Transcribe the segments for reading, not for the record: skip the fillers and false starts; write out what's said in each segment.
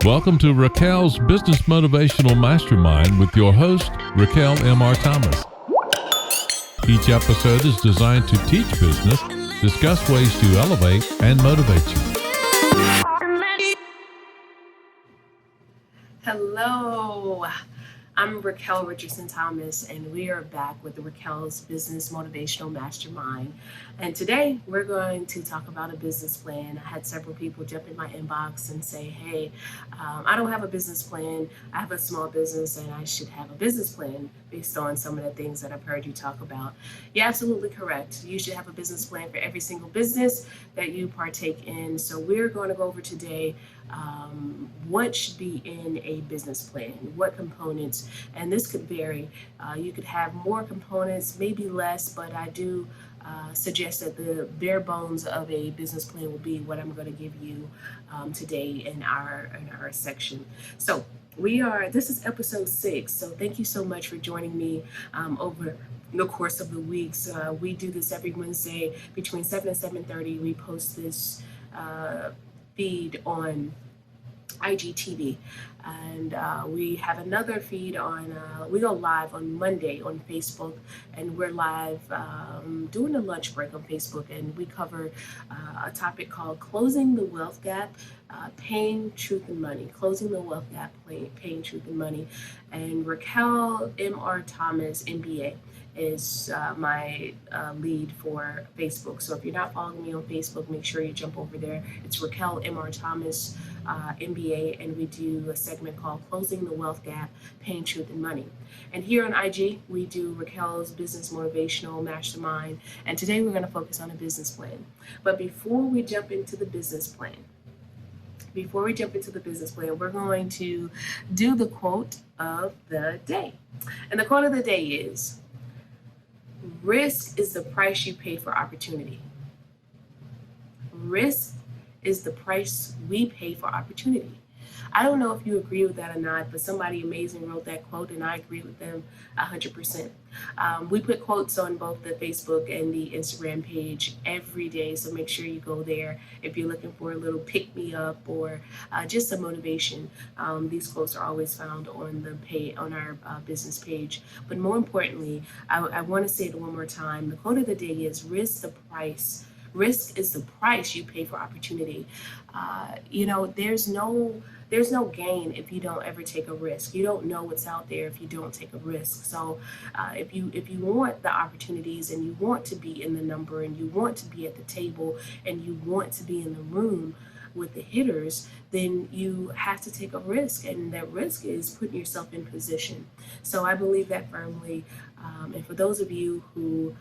Welcome to Raquel's Business Motivational Mastermind with your host, Raquel M.R. Thomas. Each episode is designed to teach business, discuss ways to elevate, and motivate you. Hello, I'm Raquel Richardson Thomas, and we are back with the Raquel's Business Motivational Mastermind. And today we're going to talk about a business plan. I had several people jump in my inbox and say, hey, I don't have a business plan. I have a small business and I should have a business plan based on some of the things that I've heard you talk about. You're absolutely correct. You should have a business plan for every single business that you partake in. So we're going to go over today what should be in a business plan, what components, and this could vary. You could have more components, maybe less, but I do suggest that the bare bones of a business plan will be what I'm going to give you today in our section. So this is episode 6. So thank you so much for joining me over the course of the weeks. We do this every Wednesday between 7 and 7:30. We post this feed on IGTV, and we have another feed on we go live on Monday on Facebook, and we're live doing a lunch break on Facebook, and we cover a topic called closing the wealth gap, paying truth and money. Closing the wealth gap, paying truth and money. And Raquel M.R. Thomas MBA is my lead for Facebook. So if you're not following me on Facebook, make sure you jump over there. It's Raquel M.R. Thomas MBA, and we do a segment called Closing the Wealth Gap, Paying Truth and Money. And here on IG, we do Raquel's Business Motivational Mastermind, and today we're going to focus on a business plan. But before we jump into the business plan, we're going to do the quote of the day. And the quote of the day is, risk is the price you pay for opportunity. Risk is the price we pay for opportunity. I don't know if you agree with that or not, but somebody amazing wrote that quote, and I agree with them 100%. We put quotes on both the Facebook and the Instagram page every day, so make sure you go there if you're looking for a little pick-me-up or just some motivation. These quotes are always found on our business page. But more importantly, I want to say it one more time. The quote of the day is, risk is the price you pay for opportunity. There's no gain if you don't ever take a risk. You don't know what's out there if you don't take a risk. So if you want the opportunities, and you want to be in the number, and you want to be at the table, and you want to be in the room with the hitters, then you have to take a risk, and that risk is putting yourself in position. So I believe that firmly. And for those of you who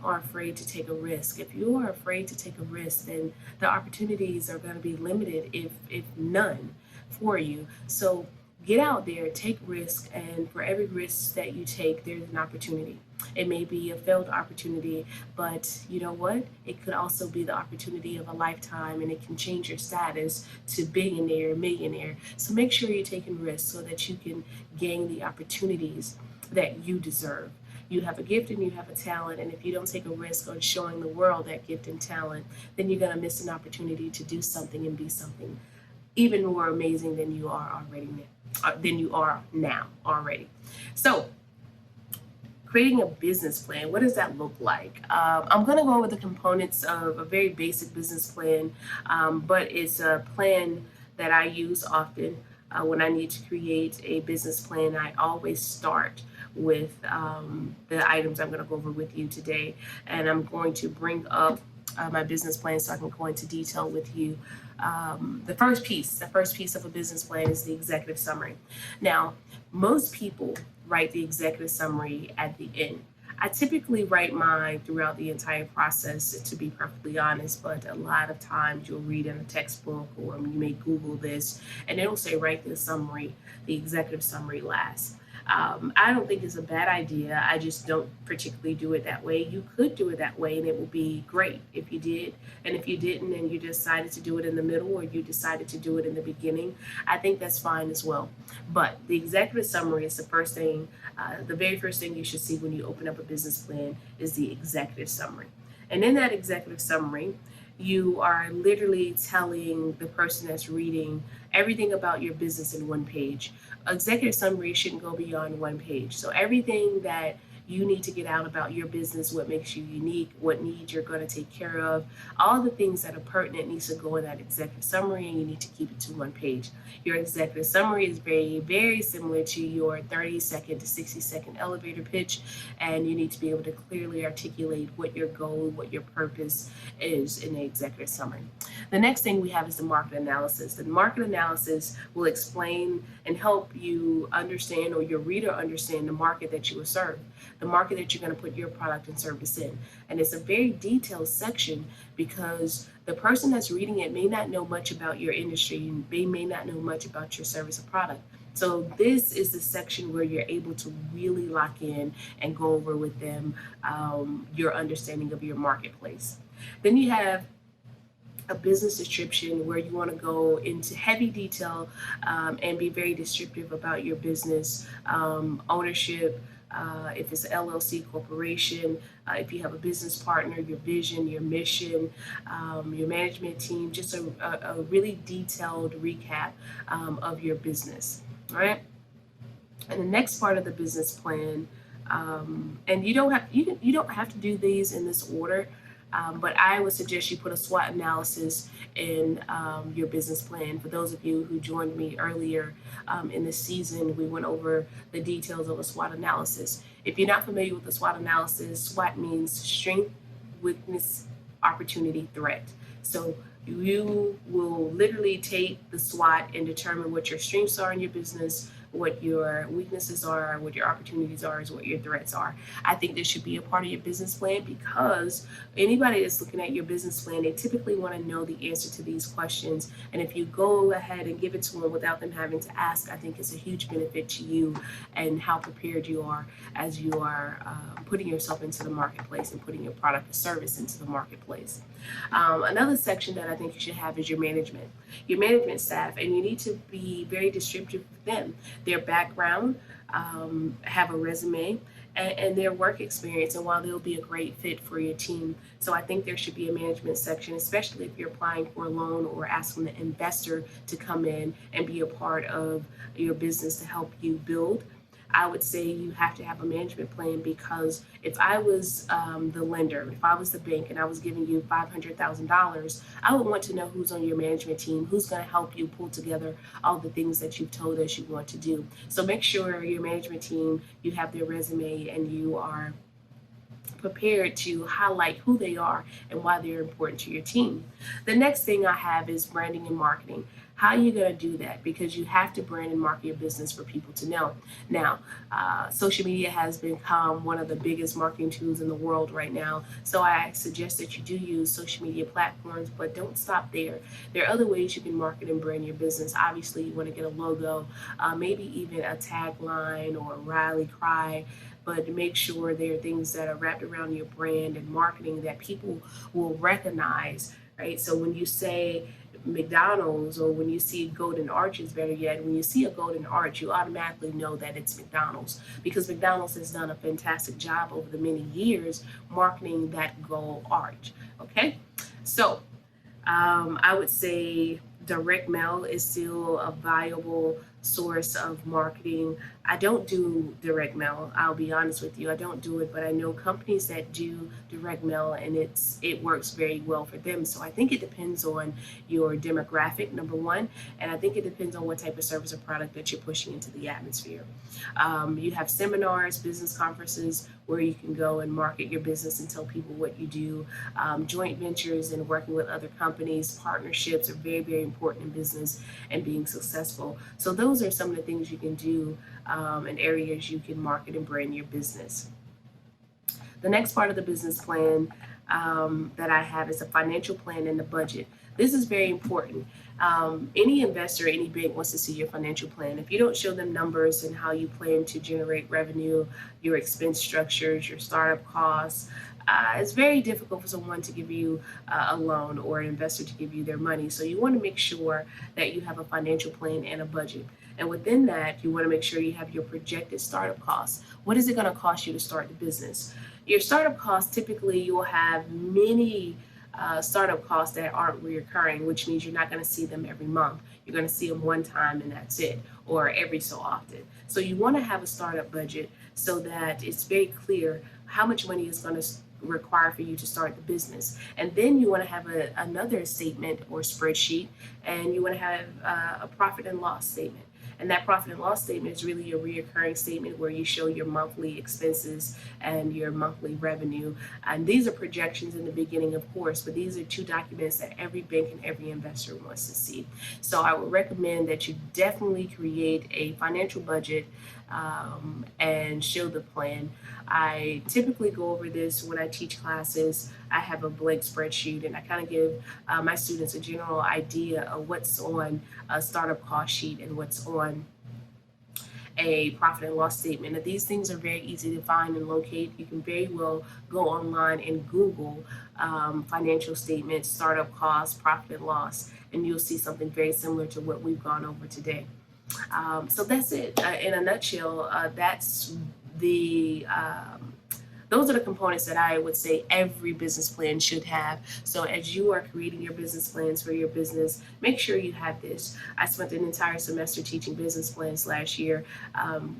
are afraid to take a risk, if you are afraid to take a risk, then the opportunities are going to be limited, if none, for you. So get out there, take risk, and for every risk that you take, there's an opportunity. It may be a failed opportunity, but you know what? It could also be the opportunity of a lifetime, and it can change your status to billionaire, millionaire. So make sure you're taking risks so that you can gain the opportunities that you deserve. You have a gift and you have a talent, and if you don't take a risk on showing the world that gift and talent, then you're going to miss an opportunity to do something and be something even more amazing than you are now already. So, creating a business plan, what does that look like? I'm going to go over the components of a very basic business plan, but it's a plan that I use often when I need to create a business plan. I always start with the items I'm going to go over with you today, and I'm going to bring up my business plan so I can go into detail with you. The first piece of a business plan is the executive summary. Now, most people write the executive summary at the end. I typically write mine throughout the entire process, to be perfectly honest, but a lot of times you'll read in a textbook, or you may Google this, and it'll say write the executive summary last. I don't think it's a bad idea. I just don't particularly do it that way. You could do it that way, and it would be great if you did. And if you didn't, and you decided to do it in the middle, or you decided to do it in the beginning, I think that's fine as well. But the executive summary is the very first thing you should see when you open up a business plan is the executive summary. And in that executive summary, you are literally telling the person that's reading everything about your business in one page. Executive summary shouldn't go beyond one page. So everything that you need to get out about your business, what makes you unique, what needs you're going to take care of, all the things that are pertinent needs to go in that executive summary, and you need to keep it to one page. Your executive summary is very, very similar to your 30-second to 60-second elevator pitch, and you need to be able to clearly articulate what your goal, what your purpose is in the executive summary. The next thing we have is the market analysis. The market analysis will explain and help you understand, or your reader understand, the market that you will serve, the market that you're going to put your product and service in. And it's a very detailed section because the person that's reading it may not know much about your industry. They may not know much about your service or product. So this is the section where you're able to really lock in and go over with them your understanding of your marketplace. Then you have a business description where you want to go into heavy detail and be very descriptive about your business, ownership, if it's an LLC corporation, if you have a business partner, your vision, your mission, your management team, just a really detailed recap of your business, all right? And the next part of the business plan, and you don't have to do these in this order, but I would suggest you put a SWOT analysis in your business plan. For those of you who joined me earlier in this season, we went over the details of a SWOT analysis. If you're not familiar with the SWOT analysis, SWOT means strength, weakness, opportunity, threat. So you will literally take the SWOT and determine what your strengths are in your business, what your weaknesses are, what your opportunities are, is what your threats are. I think this should be a part of your business plan because anybody that's looking at your business plan, they typically want to know the answer to these questions. And if you go ahead and give it to them without them having to ask, I think it's a huge benefit to you and how prepared you are as you are putting yourself into the marketplace and putting your product or service into the marketplace. Another section that I think you should have is your management staff, and you need to be very descriptive with them. Their background, have a resume, and their work experience, and while they'll be a great fit for your team. So I think there should be a management section, especially if you're applying for a loan or asking an investor to come in and be a part of your business to help you build. I would say you have to have a management plan, because if I was the lender, if I was the bank and I was giving you $500,000, I would want to know who's on your management team, who's going to help you pull together all the things that you've told us you want to do. So make sure your management team, you have their resume and you are prepared to highlight who they are and why they're important to your team. The next thing I have is branding and marketing. How are you going to do that? Because you have to brand and market your business for people to know. Now, social media has become one of the biggest marketing tools in the world right now. So I suggest that you do use social media platforms, but don't stop there. There are other ways you can market and brand your business. Obviously, you want to get a logo, maybe even a tagline or a rally cry, but to make sure there are things that are wrapped around your brand and marketing that people will recognize, right? So when you say McDonald's, or when you see golden arches, better yet, when you see a golden arch, you automatically know that it's McDonald's, because McDonald's has done a fantastic job over the many years marketing that gold arch. Okay, so I would say direct mail is still a viable source of marketing. I don't do direct mail. I'll be honest with you. I don't do it, but I know companies that do direct mail, and it works very well for them. So I think it depends on your demographic, number one, and I think it depends on what type of service or product that you're pushing into the atmosphere. You have seminars, business conferences where you can go and market your business and tell people what you do. Joint ventures and working with other companies, partnerships are very, very important in business and being successful. So those are some of the things you can do and areas you can market and brand your business. The next part of the business plan that I have is a financial plan and the budget. This is very important. Any investor, any bank wants to see your financial plan. If you don't show them numbers and how you plan to generate revenue, your expense structures, your startup costs, it's very difficult for someone to give you a loan or an investor to give you their money. So you want to make sure that you have a financial plan and a budget. And within that, you want to make sure you have your projected startup costs. What is it going to cost you to start the business? Your startup costs, typically you'll have many startup costs that aren't recurring, which means you're not going to see them every month. You're going to see them one time and that's it, or every so often. So you want to have a startup budget so that it's very clear how much money is going to require for you to start the business. And then you want to have another statement or spreadsheet, and you want to have a profit and loss statement. And that profit and loss statement is really a reoccurring statement where you show your monthly expenses and your monthly revenue. And these are projections in the beginning, of course, but these are two documents that every bank and every investor wants to see. So I would recommend that you definitely create a financial budget and show the plan. I typically go over this when I teach classes. I have a blank spreadsheet and I kind of give my students a general idea of what's on a startup cost sheet and what's on a profit and loss statement. Now, these things are very easy to find and locate. You can very well go online and Google financial statements, startup costs, profit and loss, and you'll see something very similar to what we've gone over today. So that's it. In a nutshell, those are the components that I would say every business plan should have. So as you are creating your business plans for your business, make sure you have this. I spent an entire semester teaching business plans last year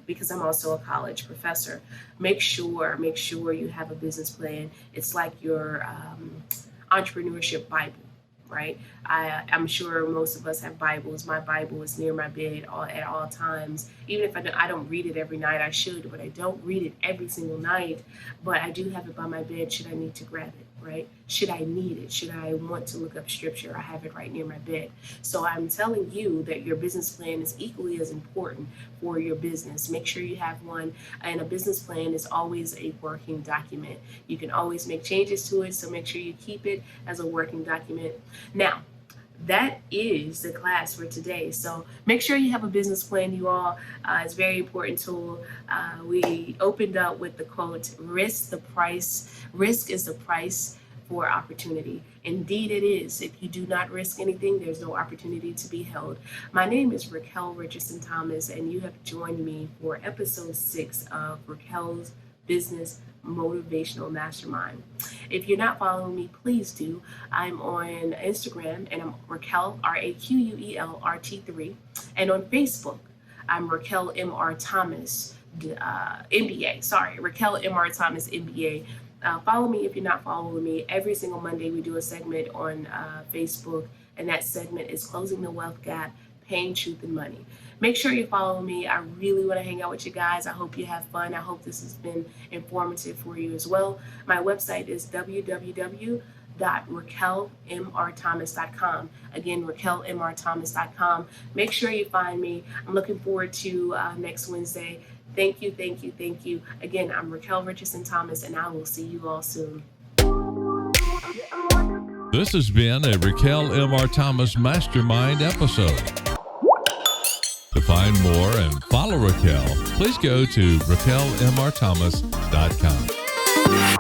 because I'm also a college professor. Make sure you have a business plan. It's like your entrepreneurship Bible. Right? I'm sure most of us have Bibles. My Bible is near my bed at all times. Even if I don't read it every night, I should, but I don't read it every single night. But I do have it by my bed should I need to grab it, right? Should I need it? Should I want to look up scripture? I have it right near my bed. So I'm telling you that your business plan is equally as important for your business. Make sure you have one. And a business plan is always a working document. You can always make changes to it, so make sure you keep it as a working document. Now, that is the class for today. So make sure you have a business plan, you all. It's a very important tool. We opened up with the quote, risk is the price for opportunity. Indeed it is. If you do not risk anything, there's no opportunity to be held. My name is Raquel Richardson Thomas, and you have joined me for episode 6 of Raquel's Business Motivational Mastermind. If you're not following me, please do. I'm on Instagram and I'm Raquel, Raquel RT3, and on Facebook I'm Raquel MR Thomas MBA. Raquel MR Thomas MBA. Follow me if you're not following me. Every single Monday we do a segment on Facebook, and that segment is Closing the Wealth Gap, Pain, Truth, and Money. Make sure you follow me. I really want to hang out with you guys. I hope you have fun. I hope this has been informative for you as well. My website is www.raquelmrthomas.com. Again, raquelmrthomas.com. Make sure you find me. I'm looking forward to next Wednesday. Thank you. Again, I'm Raquel Richardson Thomas, and I will see you all soon. This has been a Raquel M.R. Thomas Mastermind episode. To find more and follow Raquel, please go to raquelmrthomas.com.